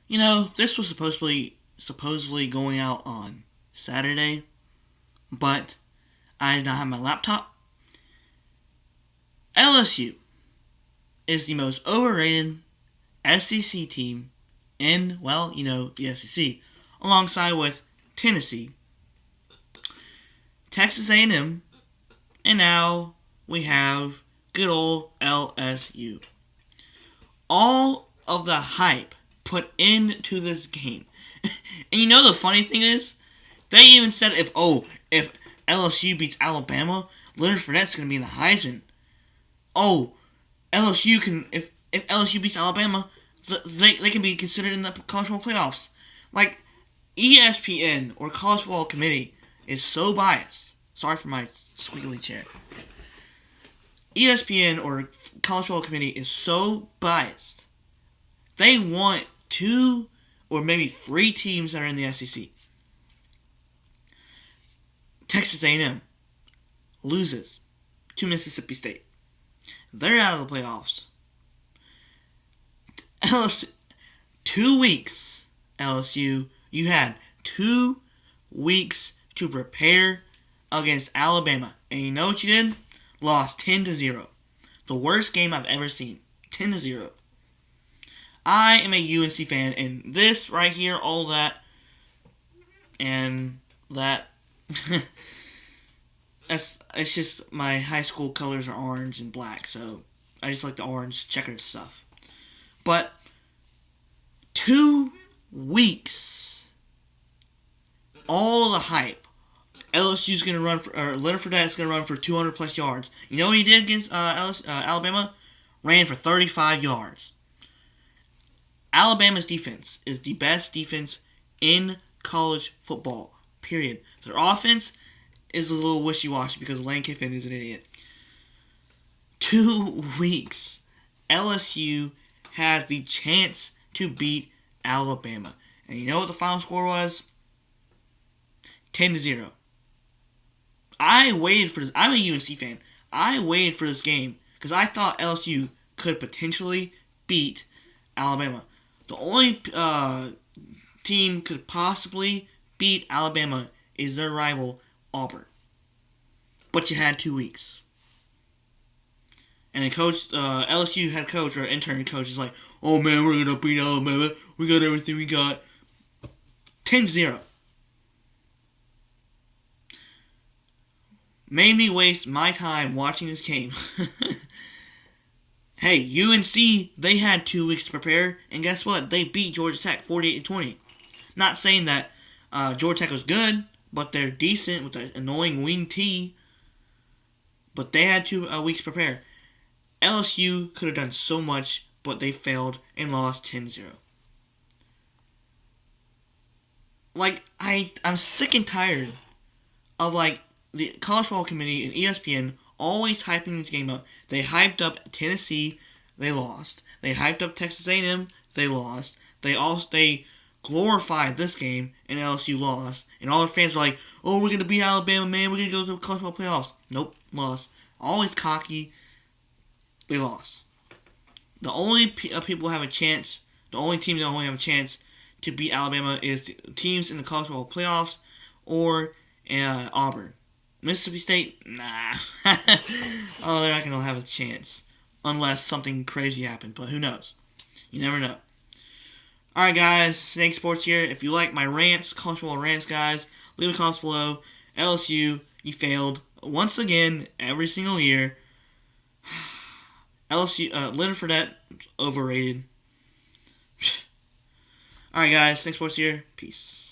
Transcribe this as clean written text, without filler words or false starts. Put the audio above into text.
This was supposedly going out on Saturday, but I did not have my laptop. LSU is the most overrated SEC team in, the SEC, alongside with Tennessee, Texas A&M, and now we have good old LSU. All of the hype put into this game. And the funny thing is, they even said if LSU beats Alabama, Leonard Fournette's going to be in the Heisman. Oh, LSU can if LSU beats Alabama, they can be considered in the college football playoffs. Like ESPN or College Football Committee is so biased. Sorry for my squiggly chair. ESPN or College Football Committee is so biased. They want 2 or maybe 3 teams that are in the SEC. Texas A&M loses to Mississippi State. They're out of the playoffs. LSU, 2 weeks, LSU, you had 2 weeks to prepare against Alabama. And you know what you did? Lost 10-0. The worst game I've ever seen. 10-0. I am a UNC fan, and this right here, all that, and that, it's just my high school colors are orange and black, so I just like the orange checkered stuff. But 2 weeks, all the hype. LSU's going to run for, or Leonard Fournette's going to run for 200 plus yards. You know what he did against Alabama? Ran for 35 yards. Alabama's defense is the best defense in college football, period. Their offense is a little wishy-washy because Lane Kiffin is an idiot. 2 weeks, LSU had the chance to beat Alabama. And you know what the final score was? 10-0. I waited for this. I'm a UNC fan. I waited for this game because I thought LSU could potentially beat Alabama. The only team could possibly beat Alabama is their rival, Auburn. But you had 2 weeks. And the coach, LSU head coach or intern coach is like, oh man, we're going to beat Alabama. We got everything we got. 10-0. Made me waste my time watching this game. Hey, UNC, they had 2 weeks to prepare, and guess what? They beat Georgia Tech 48-20. Not saying that Georgia Tech was good, but they're decent with the annoying wing T. But they had 2 weeks to prepare. LSU could have done so much, but they failed and lost 10-0. Like, I'm sick and tired of, the College Football Committee and ESPN always hyping this game up. They hyped up Tennessee, they lost. They hyped up Texas A&M, they lost. They glorified this game, and LSU lost. And all their fans were like, oh, we're going to beat Alabama, man. We're going to go to the college football playoffs. Nope, lost. Always cocky. They lost. The only people have a chance, the only team that only have a chance to beat Alabama is the teams in the college football playoffs or Auburn. Mississippi State, nah. Oh, they're not going to have a chance unless something crazy happened, but who knows? You never know. Alright guys, Snake Sports here. If you like my rants, college football rants, guys, leave a comment below. LSU, you failed once again every single year. LSU, Leonard Fournette, overrated. Alright guys, Snake Sports here. Peace.